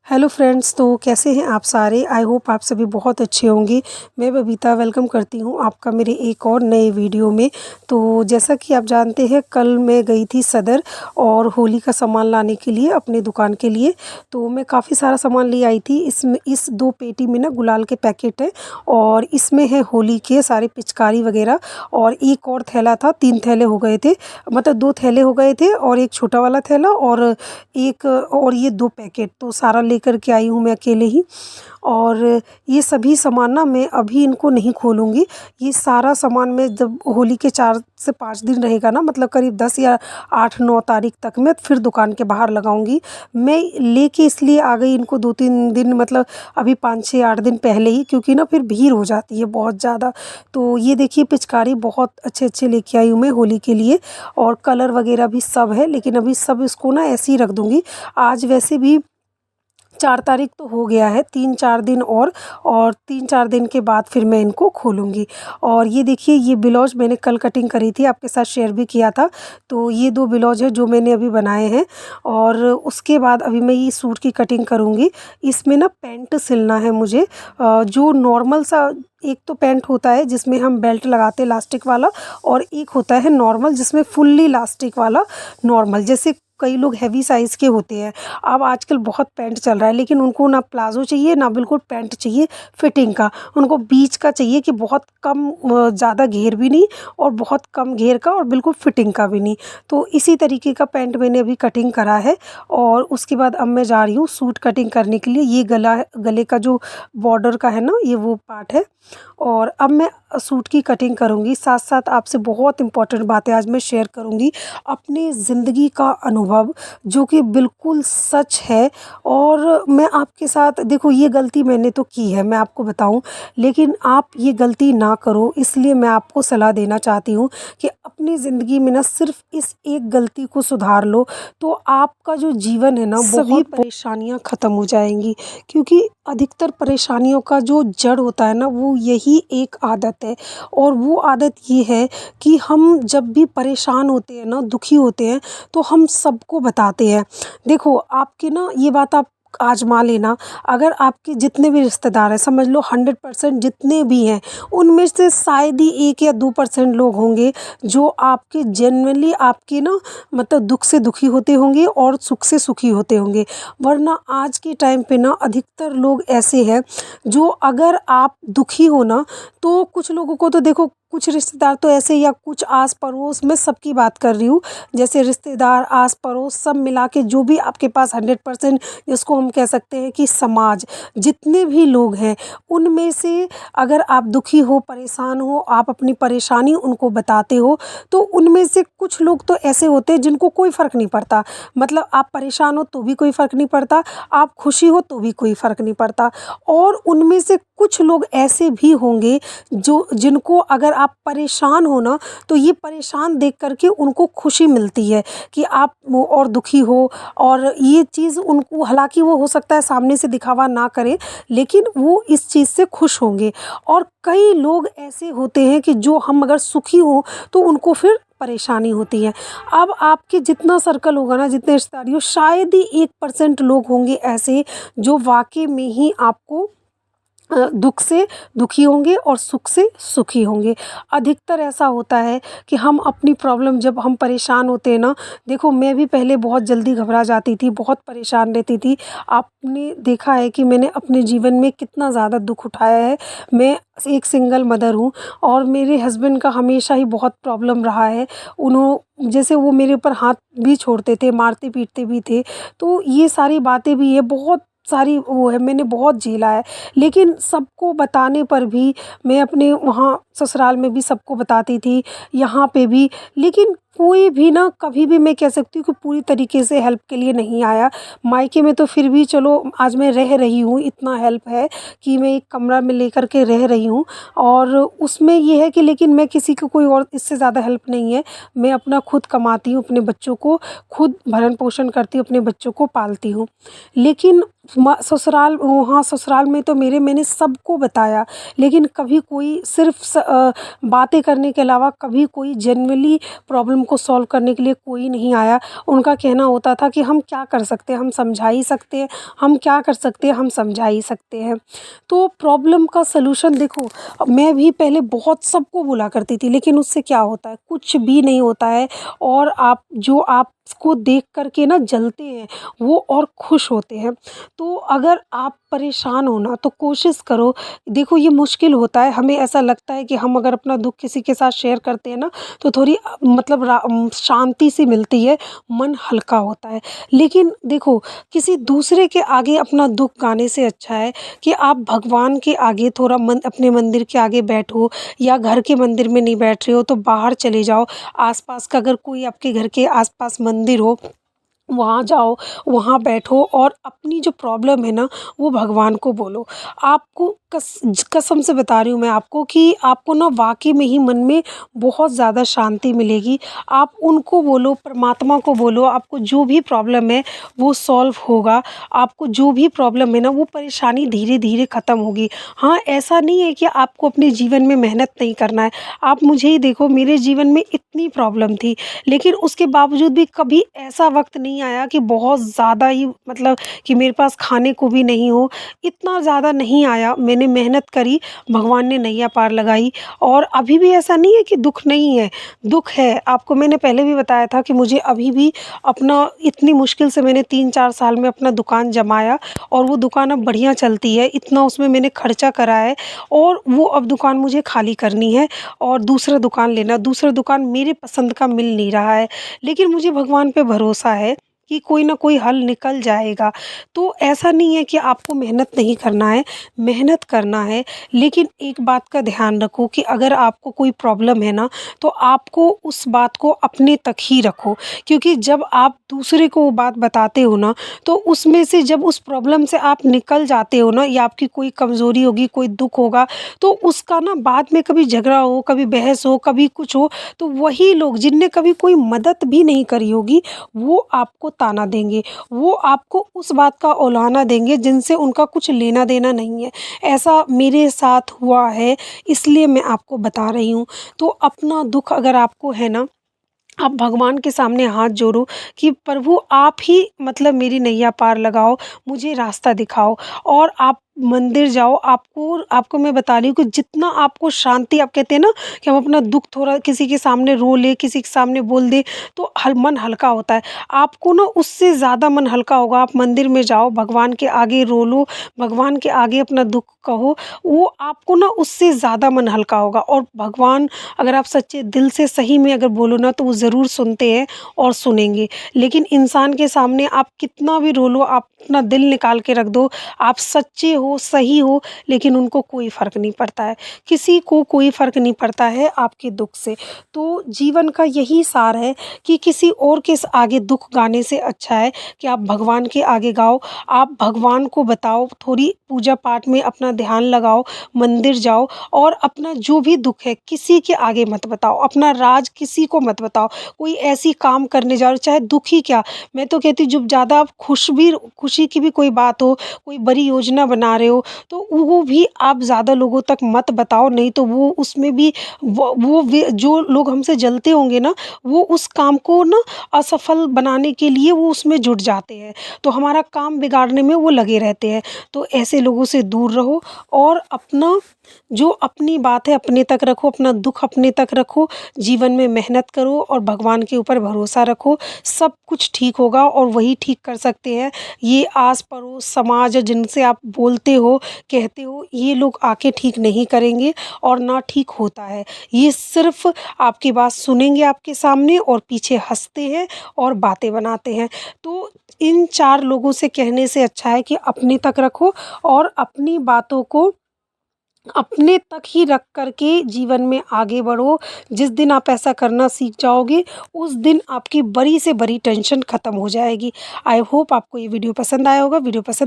Hello friends, तो कैसे हैं आप सारे। आई होप आप सभी बहुत अच्छे होंगे। मैं बबीता वेलकम करती हूं आपका मेरे एक और नए वीडियो में। तो जैसा कि आप जानते हैं, कल मैं गई थी सदर और होली का सामान लाने के लिए अपने दुकान के लिए। तो मैं काफ़ी सारा सामान ले आई थी। इसमें इस 2 पेटी में ना गुलाल के पैकेट है और इसमें है होली के सारे पिचकारी वगैरह। और एक और थैला था, 3 थैले हो गए थे, मतलब 2 थैले हो गए थे और एक छोटा वाला थैला और एक और ये 2 पैकेट। तो सारा लेकर के आई हूँ मैं अकेले ही। और ये सभी सामान ना मैं अभी इनको नहीं खोलूँगी। ये सारा सामान मैं जब होली के 4 से 5 दिन रहेगा ना, मतलब करीब 10 या 8-9 तारीख तक मैं फिर दुकान के बाहर लगाऊंगी। मैं लेके इसलिए आ गई इनको 2-3 दिन, मतलब अभी 5-6-8 दिन पहले ही, क्योंकि ना फिर भीड़ हो जाती है बहुत ज़्यादा। तो ये देखिए पिचकारी बहुत अच्छे अच्छे लेके आई हूँ मैं होली के लिए। और कलर वगैरह भी सब है, लेकिन अभी सब इसको ना ऐसे ही रख दूँगी। आज वैसे भी 4 तारीख तो हो गया है, 3-4 दिन और 3-4 दिन के बाद फिर मैं इनको खोलूँगी। और ये देखिए, ये ब्लाउज मैंने कल कटिंग करी थी, आपके साथ शेयर भी किया था। तो ये 2 ब्लाउज है जो मैंने अभी बनाए हैं। और उसके बाद अभी मैं ये सूट की कटिंग करूँगी। इसमें ना पैंट सिलना है मुझे, जो नॉर्मल सा एक तो पैंट होता है जिसमें हम बेल्ट लगाते हैं इलास्टिक वाला, और एक होता है नॉर्मल जिसमें फुल्ली इलास्टिक वाला नॉर्मल। जैसे कई लोग हैवी साइज़ के होते हैं, अब आजकल बहुत पैंट चल रहा है, लेकिन उनको ना प्लाज़ो चाहिए ना बिल्कुल पैंट चाहिए फिटिंग का। उनको बीच का चाहिए कि बहुत कम, ज़्यादा घेर भी नहीं और बहुत कम घेर का और बिल्कुल फिटिंग का भी नहीं। तो इसी तरीके का पैंट मैंने अभी कटिंग करा है। और उसके बाद अब मैं जा रही हूँ सूट कटिंग करने के लिए। ये गला है, गले का जो बॉर्डर का है ना, ये वो पार्ट है। और अब मैं सूट की कटिंग करूँगी। साथ साथ आपसे बहुत इम्पोर्टेंट बातें आज मैं शेयर करूँगी, अपनी ज़िंदगी का अनुभव जो कि बिल्कुल सच है। और मैं आपके साथ, देखो ये गलती मैंने तो की है, मैं आपको बताऊं, लेकिन आप ये गलती ना करो, इसलिए मैं आपको सलाह देना चाहती हूँ कि अपनी ज़िंदगी में ना सिर्फ इस एक गलती को सुधार लो, तो आपका जो जीवन है ना, सभी परेशानियाँ ख़त्म हो जाएंगी। क्योंकि अधिकतर परेशानियों का जो जड़ होता है ना, वो यही एक आदत है। और वो आदत ये है कि हम जब भी परेशान होते हैं ना, दुखी होते हैं, तो हम सबको बताते हैं। देखो आपकी ना ये बात आप आजमा लेना, अगर आपके जितने भी रिश्तेदार हैं, समझ लो 100% जितने भी हैं, उनमें से शायद ही 1 या 2% लोग होंगे जो आपके जेन्युइनली आपके ना, मतलब दुख से दुखी होते होंगे और सुख से सुखी होते होंगे। वरना आज के टाइम पे ना अधिकतर लोग ऐसे हैं जो, अगर आप दुखी हो ना, तो कुछ लोगों को तो देखो, कुछ रिश्तेदार तो ऐसे, या कुछ आस पड़ोस, मैं सबकी बात कर रही हूँ, जैसे रिश्तेदार आस पड़ोस सब मिला के जो भी आपके पास 100%, जिसको हम कह सकते हैं कि समाज, जितने भी लोग हैं, उनमें से अगर आप दुखी हो, परेशान हो, आप अपनी परेशानी उनको बताते हो, तो उनमें से कुछ लोग तो ऐसे होते हैं जिनको कोई फ़र्क नहीं पड़ता। मतलब आप परेशान हो तो भी कोई फ़र्क नहीं पड़ता, आप खुशी हो तो भी कोई फ़र्क नहीं पड़ता। और उनमें से कुछ लोग ऐसे भी होंगे जो, जिनको अगर आप परेशान हो ना, तो ये परेशान देख करके उनको खुशी मिलती है कि आप और दुखी हो। और ये चीज़ उनको, हालांकि वो हो सकता है सामने से दिखावा ना करें, लेकिन वो इस चीज़ से खुश होंगे। और कई लोग ऐसे होते हैं कि जो, हम अगर सुखी हो तो उनको फिर परेशानी होती है। अब आपके जितना सर्कल होगा ना, जितने रिश्तेदार हो, शायद ही 1% लोग होंगे ऐसे जो वाकई में ही आपको दुख से दुखी होंगे और सुख से सुखी होंगे। अधिकतर ऐसा होता है कि हम अपनी प्रॉब्लम, जब हम परेशान होते हैं ना, देखो मैं भी पहले बहुत जल्दी घबरा जाती थी, बहुत परेशान रहती थी। आपने देखा है कि मैंने अपने जीवन में कितना ज़्यादा दुख उठाया है। मैं एक सिंगल मदर हूँ और मेरे हस्बैंड का हमेशा ही बहुत प्रॉब्लम रहा है। जैसे वो मेरे ऊपर हाथ भी छोड़ते थे, मारते पीटते भी थे। तो ये सारी बातें भी है, बहुत सारी वो है, मैंने बहुत झेला है। लेकिन सबको बताने पर भी, मैं अपने वहाँ ससुराल में भी सबको बताती थी, यहाँ पे भी, लेकिन कोई भी ना, कभी भी मैं कह सकती हूँ कि पूरी तरीके से हेल्प के लिए नहीं आया। मायके में तो फिर भी चलो, आज मैं रह रही हूँ, इतना हेल्प है कि मैं एक कमरा में लेकर के रह रही हूँ। और उसमें ये है कि, लेकिन मैं किसी को, कोई और इससे ज़्यादा हेल्प नहीं है। मैं अपना खुद कमाती हूँ, अपने बच्चों को खुद भरण पोषण करती हूँ, अपने बच्चों को पालती हूँ। लेकिन ससुराल, वहाँ ससुराल में तो मैंने सबको बताया, लेकिन कभी कोई सिर्फ़ बातें करने के अलावा कभी कोई जेन्युइनली प्रॉब्लम को सॉल्व करने के लिए कोई नहीं आया। उनका कहना होता था कि हम क्या कर सकते हैं, हम समझा ही सकते हैं, हम क्या कर सकते हैं, हम समझा ही सकते हैं। तो प्रॉब्लम का सॉल्यूशन देखो, मैं भी पहले बहुत सबको बोला करती थी, लेकिन उससे क्या होता है, कुछ भी नहीं होता है। और आपको देख कर के ना जलते हैं वो और खुश होते हैं। तो अगर आप परेशान हो ना, तो कोशिश करो। देखो, ये मुश्किल होता है, हमें ऐसा लगता है कि हम अगर अपना दुःख किसी के साथ शेयर करते हैं ना, तो थोड़ी मतलब शांति सी मिलती है, मन हल्का होता है। लेकिन देखो, किसी दूसरे के आगे अपना दुःख गाने से अच्छा है कि आप भगवान के आगे थोड़ा अपने मंदिर के आगे बैठो, या घर के मंदिर में नहीं बैठ रहे हो तो बाहर चले जाओ। आस-पास का अगर कोई आपके घर के आस-पास मंदिर हो, वहाँ जाओ, वहाँ बैठो और अपनी जो प्रॉब्लम है ना, वो भगवान को बोलो। आपको कसम से बता रही हूँ मैं आपको कि आपको ना वाक़ई में ही मन में बहुत ज़्यादा शांति मिलेगी। आप उनको बोलो, परमात्मा को बोलो, आपको जो भी प्रॉब्लम है वो सॉल्व होगा। आपको जो भी प्रॉब्लम है ना, वो परेशानी धीरे-धीरे ख़त्म होगी। हाँ, ऐसा नहीं है कि आपको अपने जीवन में मेहनत नहीं करना है। आप मुझे ही देखो, मेरे जीवन में इतनी प्रॉब्लम थी, लेकिन उसके बावजूद भी कभी ऐसा वक़्त नहीं आया कि बहुत ज़्यादा ही मतलब कि मेरे पास खाने को भी नहीं हो, इतना ज़्यादा नहीं आया। मैंने मेहनत करी, भगवान ने नैया पार लगाई। और अभी भी ऐसा नहीं है कि दुःख नहीं है, दुःख है। आपको मैंने पहले भी बताया था कि मुझे अभी भी अपना इतनी मुश्किल से मैंने 3-4 साल में अपना दुकान जमाया, और वो दुकान अब बढ़िया चलती है। इतना उसमें मैंने खर्चा करा है, और वो अब दुकान मुझे खाली करनी है और दूसरा दुकान लेना। दूसरा दुकान मेरे पसंद का मिल नहीं रहा है, लेकिन मुझे भगवान पे भरोसा है कि कोई ना कोई हल निकल जाएगा। तो ऐसा नहीं है कि आपको मेहनत नहीं करना है, मेहनत करना है। लेकिन एक बात का ध्यान रखो कि अगर आपको कोई प्रॉब्लम है ना, तो आपको उस बात को अपने तक ही रखो। क्योंकि जब आप दूसरे को वो बात बताते हो ना, तो उसमें से जब उस प्रॉब्लम से आप निकल जाते हो ना, या आपकी कोई कमज़ोरी होगी, कोई दुःख होगा, तो उसका ना बाद में कभी झगड़ा हो, कभी बहस हो, कभी कुछ हो, तो वही लोग जिनने कभी कोई मदद भी नहीं करी होगी, वो आपको ताना देंगे, वो आपको उस बात का औलाना देंगे जिनसे उनका कुछ लेना-देना नहीं है। ऐसा मेरे साथ हुआ है, इसलिए मैं आपको बता रही हूँ। तो अपना दुःख अगर आपको है ना, आप भगवान के सामने हाथ जोड़ो कि प्रभु आप ही मतलब मेरी नैया पार लगाओ, मुझे रास्ता दिखाओ। और आप मंदिर जाओ, आपको आपको मैं बता रही हूँ कि जितना आपको शांति, आप कहते हैं ना कि हम अपना दुःख थोड़ा किसी के सामने रो लें, किसी के सामने बोल दें, तो मन हल्का होता है। आपको ना उससे ज़्यादा मन हल्का होगा, आप मंदिर में जाओ, भगवान के आगे रो लो, भगवान के आगे अपना दुःख कहो, वो आपको ना उससे ज़्यादा मन हल्का होगा। और भगवान, अगर आप सच्चे दिल से सही में अगर बोलो ना, तो वो ज़रूर सुनते हैं और सुनेंगे। लेकिन इंसान के सामने आप कितना भी रो लो, आप अपना दिल निकाल के रख दो, आप सच्चे हो, सही हो, लेकिन उनको कोई फ़र्क नहीं पड़ता है। किसी को कोई फ़र्क नहीं पड़ता है आपके दुःख से। तो जीवन का यही सार है कि किसी और के आगे दुःख गाने से अच्छा है कि आप भगवान के आगे गाओ, आप भगवान को बताओ, थोड़ी पूजा-पाठ में अपना ध्यान लगाओ, मंदिर जाओ, और अपना जो भी दुःख है किसी के आगे मत बताओ, अपना राज किसी को मत बताओ। कोई ऐसी काम करने जाओ, चाहे दुःख ही क्या, मैं तो कहती हूँ जब ज़्यादा आप खुशी की भी कोई बात हो, कोई बड़ी योजना बना रहे हो, तो वो भी आप ज़्यादा लोगों तक मत बताओ, नहीं तो वो उसमें भी वो वे जो लोग हमसे जलते होंगे ना, वो उस काम को ना असफल बनाने के लिए वो उसमें जुट जाते हैं। तो हमारा काम बिगाड़ने में वो लगे रहते हैं। तो ऐसे लोगों से दूर रहो, और अपना जो अपनी बात है अपने तक रखो, अपना दुःख अपने तक रखो, जीवन में मेहनत करो और भगवान के ऊपर भरोसा रखो, सब कुछ ठीक होगा, और वही ठीक कर सकते हैं। ये आस-पड़ोस, समाज जिनसे आप बोलते हो, कहते हो, ये लोग आके ठीक नहीं करेंगे, और ना ठीक होता है। ये सिर्फ़ आपकी बात सुनेंगे आपके सामने, और पीछे हँसते हैं और बातें बनाते हैं। तो इन 4 लोगों से कहने से अच्छा है कि अपने तक रखो, और अपनी बातों को अपने तक ही रख कर के जीवन में आगे बढ़ो। जिस दिन आप ऐसा करना सीख जाओगे, उस दिन आपकी बड़ी से बड़ी टेंशन ख़त्म हो जाएगी। आई होप आपको ये वीडियो पसंद आया होगा। वीडियो पसंद